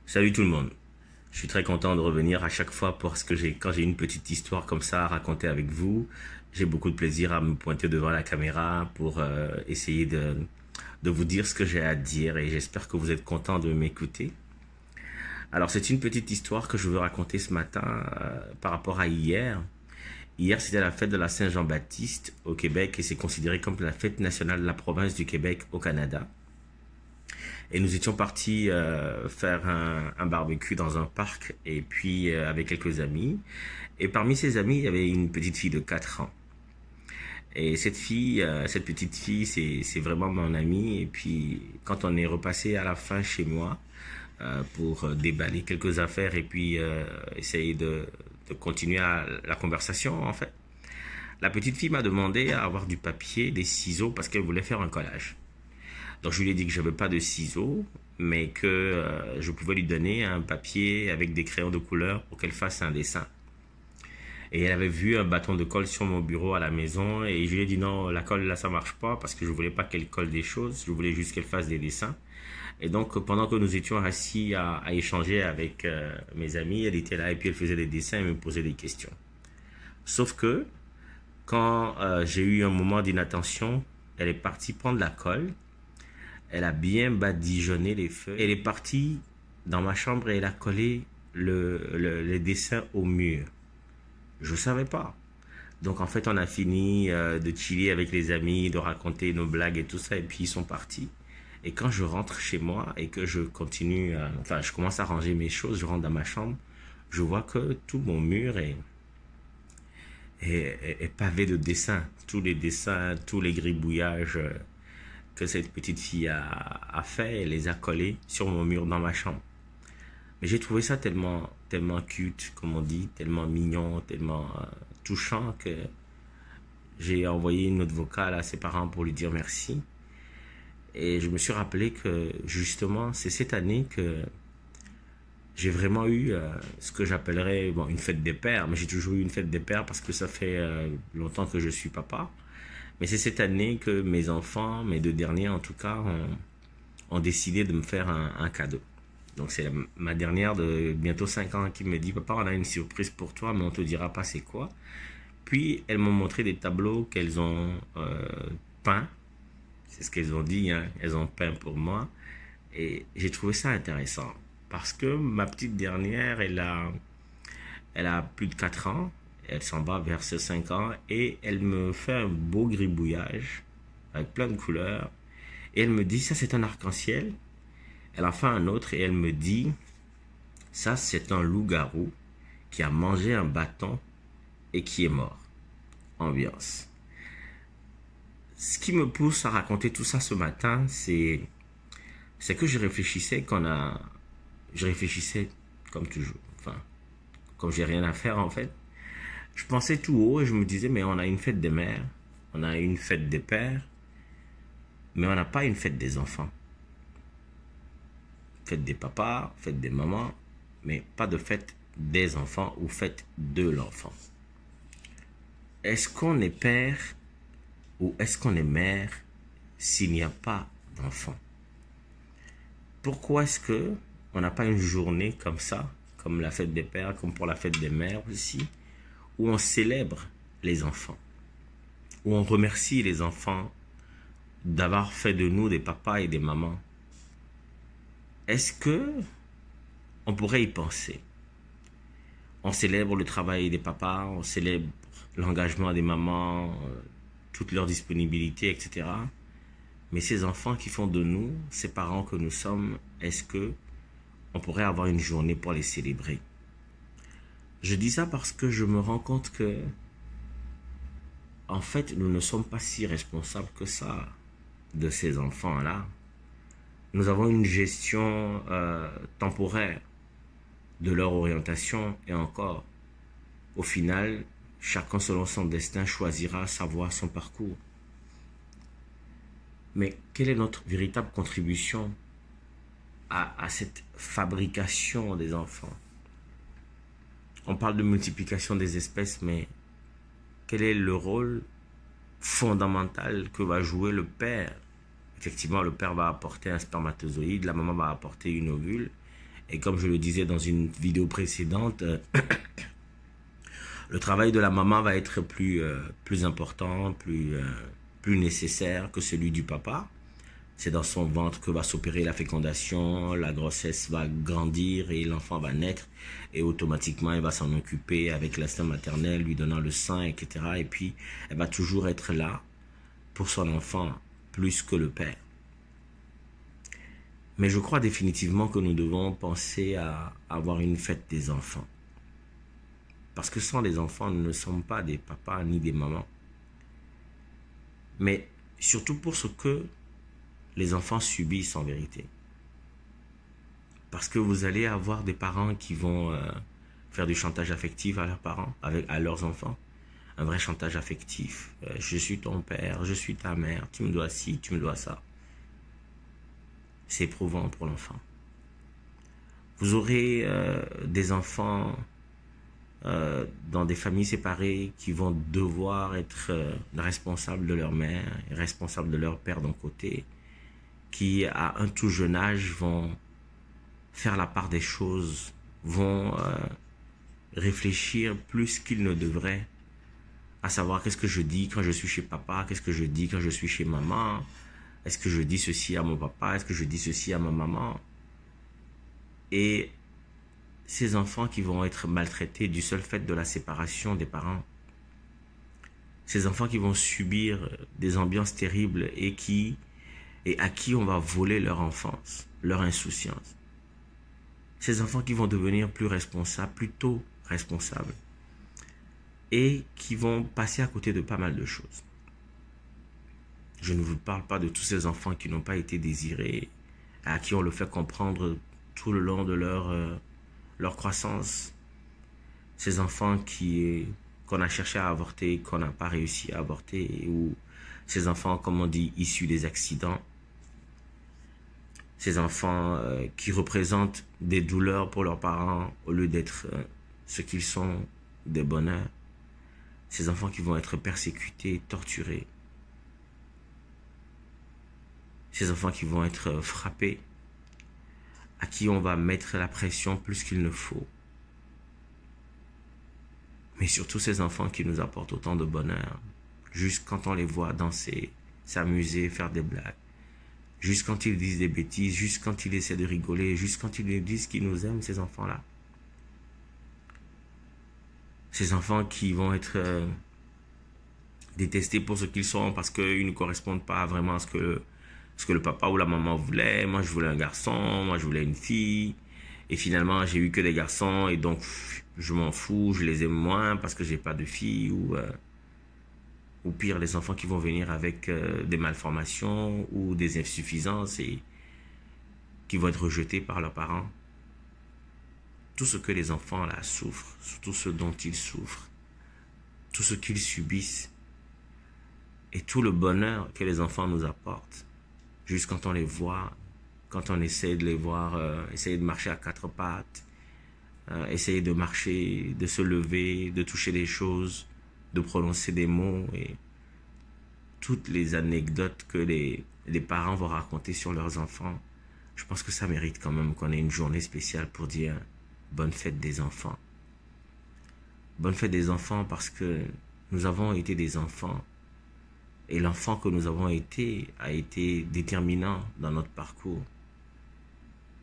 Salut tout le monde. Je suis très content de revenir à chaque fois parce que quand j'ai une petite histoire comme ça à raconter avec vous, j'ai beaucoup de plaisir à me pointer devant la caméra pour essayer de vous dire ce que j'ai à dire et j'espère que vous êtes content de m'écouter. Alors c'est une petite histoire que je veux raconter ce matin par rapport à hier. Hier c'était la fête de la Saint-Jean-Baptiste au Québec et c'est considéré comme la fête nationale de la province du Québec au Canada. Et nous étions partis faire un barbecue dans un parc et puis avec quelques amis. Et parmi ces amis, il y avait une petite fille de 4 ans. Et cette petite fille, c'est vraiment mon amie. Et puis quand on est repassé à la fin chez moi pour déballer quelques affaires et puis essayer de continuer la conversation en fait, la petite fille m'a demandé à avoir du papier, des ciseaux parce qu'elle voulait faire un collage. Donc je lui ai dit que je n'avais pas de ciseaux, mais que je pouvais lui donner un papier avec des crayons de couleur pour qu'elle fasse un dessin. Et elle avait vu un bâton de colle sur mon bureau à la maison et je lui ai dit non, la colle là ça marche pas parce que je voulais pas qu'elle colle des choses, je voulais juste qu'elle fasse des dessins. Et donc pendant que nous étions assis à échanger avec mes amis, elle était là et puis elle faisait des dessins et me posait des questions. Sauf que quand j'ai eu un moment d'inattention, elle est partie prendre la colle. Elle a bien badigeonné les feuilles. Elle est partie dans ma chambre et elle a collé les dessins au mur. Je ne savais pas. Donc en fait, on a fini de chiller avec les amis, de raconter nos blagues et tout ça, et puis ils sont partis. Et quand je rentre chez moi et que je continue, enfin je commence à ranger mes choses, je rentre dans ma chambre, je vois que tout mon mur est pavé de dessins. Tous les dessins, tous les gribouillages que cette petite fille a fait, elle les a collés sur mon mur dans ma chambre. Mais j'ai trouvé ça tellement cute, comme on dit, tellement mignon, tellement touchant que j'ai envoyé une note vocale à ses parents pour lui dire merci. Et je me suis rappelé que justement, c'est cette année que j'ai vraiment eu ce que j'appellerais bon, une fête des pères, mais j'ai toujours eu une fête des pères parce que ça fait longtemps que je suis papa. Mais c'est cette année que mes enfants, mes deux derniers en tout cas, ont décidé de me faire un cadeau. Donc c'est ma dernière de bientôt 5 ans qui me dit, papa, on a une surprise pour toi, mais on te dira pas c'est quoi. Puis elles m'ont montré des tableaux qu'elles ont peints. C'est ce qu'elles ont dit, hein. Elles ont peint pour moi. Et j'ai trouvé ça intéressant. Parce que ma petite dernière, elle a plus de 4 ans. Elle s'en va vers ses 5 ans. Et elle me fait un beau gribouillage avec plein de couleurs. Et elle me dit, ça c'est un arc-en-ciel. Elle en fait un autre et elle me dit, ça c'est un loup-garou qui a mangé un bâton et qui est mort. Ambiance. Ce qui me pousse à raconter tout ça ce matin, c'est que je réfléchissais comme toujours, enfin, comme j'ai rien à faire en fait. Je pensais tout haut et je me disais, mais on a une fête des mères, on a une fête des pères, mais on n'a pas une fête des enfants. Fête des papas, fête des mamans, mais pas de fête des enfants ou fête de l'enfant. Est-ce qu'on est père ou est-ce qu'on est mère s'il n'y a pas d'enfant? Pourquoi est-ce que on n'a pas une journée comme ça, comme la fête des pères, comme pour la fête des mères aussi, où on célèbre les enfants, où on remercie les enfants d'avoir fait de nous des papas et des mamans? Est-ce que on pourrait y penser? On célèbre le travail des papas, on célèbre l'engagement des mamans, toute leur disponibilité, etc. Mais ces enfants qui font de nous, ces parents que nous sommes, est-ce que on pourrait avoir une journée pour les célébrer? Je dis ça parce que je me rends compte que, en fait, nous ne sommes pas si responsables que ça de ces enfants-là. Nous avons une gestion temporaire de leur orientation et encore, au final, chacun selon son destin choisira sa voie, son parcours. Mais quelle est notre véritable contribution à cette fabrication des enfants? On parle de multiplication des espèces, mais quel est le rôle fondamental que va jouer le père? Effectivement, le père va apporter un spermatozoïde, la maman va apporter une ovule, Et comme je le disais dans une vidéo précédente, le travail de la maman va être plus important, plus nécessaire que celui du papa. C'est dans son ventre que va s'opérer la fécondation, la grossesse va grandir et l'enfant va naître. Et automatiquement, elle va s'en occuper avec l'instinct maternel, lui donnant le sein, etc. Et puis, elle va toujours être là pour son enfant, plus que le père. Mais je crois définitivement que nous devons penser à avoir une fête des enfants. Parce que sans les enfants, nous ne sommes pas des papas ni des mamans. Mais surtout pour ce que les enfants subissent en vérité. Parce que vous allez avoir des parents qui vont faire du chantage affectif à leurs parents, à leurs enfants. Un vrai chantage affectif. Je suis ton père, je suis ta mère, tu me dois ci, tu me dois ça. C'est éprouvant pour l'enfant. Vous aurez des enfants dans des familles séparées qui vont devoir être responsables de leur mère, responsables de leur père d'un côté, qui à un tout jeune âge vont faire la part des choses, vont réfléchir plus qu'ils ne devraient, à savoir qu'est-ce que je dis quand je suis chez papa, qu'est-ce que je dis quand je suis chez maman, est-ce que je dis ceci à mon papa, est-ce que je dis ceci à ma maman. Et ces enfants qui vont être maltraités du seul fait de la séparation des parents, ces enfants qui vont subir des ambiances terribles et à qui on va voler leur enfance, leur insouciance. Ces enfants qui vont devenir plus responsables, plus tôt responsables, et qui vont passer à côté de pas mal de choses. Je ne vous parle pas de tous ces enfants qui n'ont pas été désirés, à qui on le fait comprendre tout le long de leur croissance. Ces enfants qu'on a cherché à avorter, qu'on n'a pas réussi à avorter, ou ces enfants, comme on dit, issus des accidents. Ces enfants qui représentent des douleurs pour leurs parents au lieu d'être ce qu'ils sont, des bonheurs. Ces enfants qui vont être persécutés, torturés. Ces enfants qui vont être frappés, à qui on va mettre la pression plus qu'il ne faut. Mais surtout ces enfants qui nous apportent autant de bonheur, juste quand on les voit danser, s'amuser, faire des blagues. Juste quand ils disent des bêtises, juste quand ils essaient de rigoler, juste quand ils nous disent qu'ils nous aiment, ces enfants-là. Ces enfants qui vont être détestés pour ce qu'ils sont parce qu'ils ne correspondent pas vraiment à ce que le papa ou la maman voulait. Moi, je voulais un garçon, moi, je voulais une fille. Et finalement, j'ai eu que des garçons et donc je m'en fous, je les aime moins parce que j'ai pas de fille ou pire, les enfants qui vont venir avec des malformations ou des insuffisances et qui vont être rejetés par leurs parents. Tout ce que les enfants là souffrent, tout ce dont ils souffrent, tout ce qu'ils subissent et tout le bonheur que les enfants nous apportent, juste quand on les voit, quand on essaie de les voir, essayer de marcher à quatre pattes, essayer de marcher, de se lever, de toucher des choses, de prononcer des mots et toutes les anecdotes que les parents vont raconter sur leurs enfants. Je pense que ça mérite quand même qu'on ait une journée spéciale pour dire bonne fête des enfants. Bonne fête des enfants parce que nous avons été des enfants et l'enfant que nous avons été a été déterminant dans notre parcours.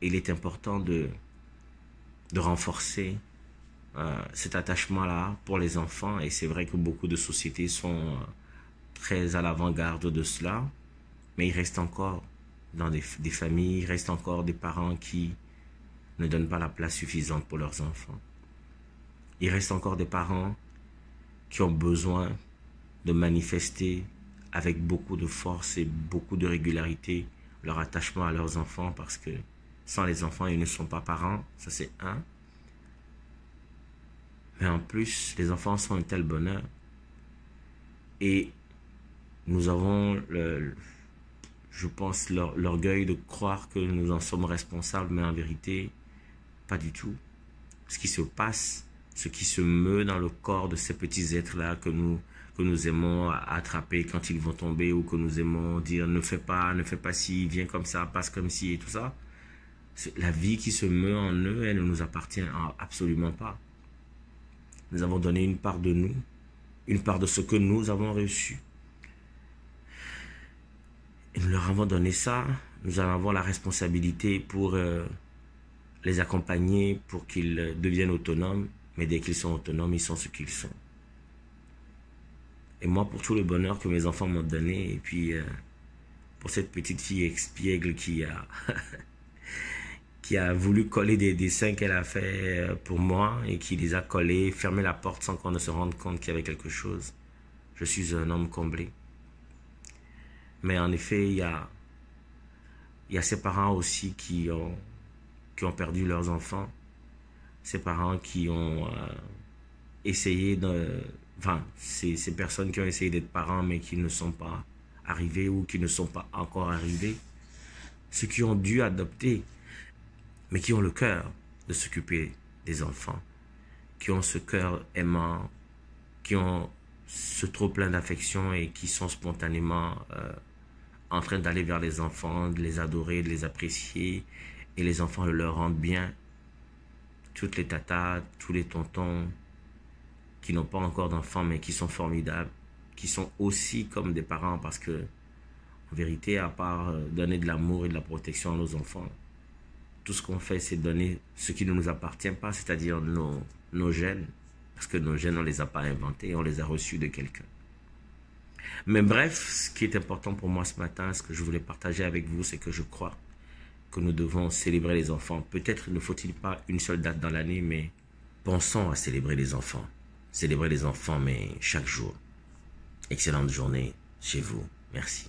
Et il est important de renforcer cet attachement-là pour les enfants et c'est vrai que beaucoup de sociétés sont très à l'avant-garde de cela, mais il reste encore dans des familles, il reste encore des parents qui ne donnent pas la place suffisante pour leurs enfants. Il reste encore des parents qui ont besoin de manifester avec beaucoup de force et beaucoup de régularité leur attachement à leurs enfants parce que sans les enfants, ils ne sont pas parents, ça c'est un. Mais en plus, les enfants sont un tel bonheur. Et nous avons, je pense, l'orgueil de croire que nous en sommes responsables, mais en vérité, pas du tout. Ce qui se passe, ce qui se meut dans le corps de ces petits êtres-là que nous aimons attraper quand ils vont tomber ou que nous aimons dire ne fais pas ci, viens comme ça, passe comme ci et tout ça. La vie qui se meut en eux, elle ne nous appartient absolument pas. Nous avons donné une part de nous, une part de ce que nous avons reçu. Et nous leur avons donné ça. Nous en avons la responsabilité pour les accompagner, pour qu'ils deviennent autonomes. Mais dès qu'ils sont autonomes, ils sont ce qu'ils sont. Et moi, pour tout le bonheur que mes enfants m'ont donné, et puis pour cette petite fille espiègle qui a, qui a voulu coller des dessins qu'elle a fait pour moi, et qui les a collés, fermé la porte sans qu'on ne se rende compte qu'il y avait quelque chose. Je suis un homme comblé. Mais en effet, il y a ces parents aussi qui ont perdu leurs enfants. Ces parents qui ont essayé de... Enfin, ces personnes qui ont essayé d'être parents mais qui ne sont pas arrivés ou qui ne sont pas encore arrivés. Ceux qui ont dû adopter, mais qui ont le cœur de s'occuper des enfants. Qui ont ce cœur aimant, qui ont ce trop plein d'affection et qui sont spontanément en train d'aller vers les enfants, de les adorer, de les apprécier. Et les enfants le leur rendent bien. Toutes les tatas, tous les tontons qui n'ont pas encore d'enfants mais qui sont formidables, qui sont aussi comme des parents parce que, en vérité, à part donner de l'amour et de la protection à nos enfants, tout ce qu'on fait, c'est donner ce qui ne nous appartient pas, c'est-à-dire nos gènes, parce que nos gènes, on ne les a pas inventés, on les a reçus de quelqu'un. Mais bref, ce qui est important pour moi ce matin, ce que je voulais partager avec vous, c'est que je crois que nous devons célébrer les enfants. Peut-être ne faut-il pas une seule date dans l'année, mais pensons à célébrer les enfants. Célébrer les enfants, mais chaque jour. Excellente journée chez vous. Merci.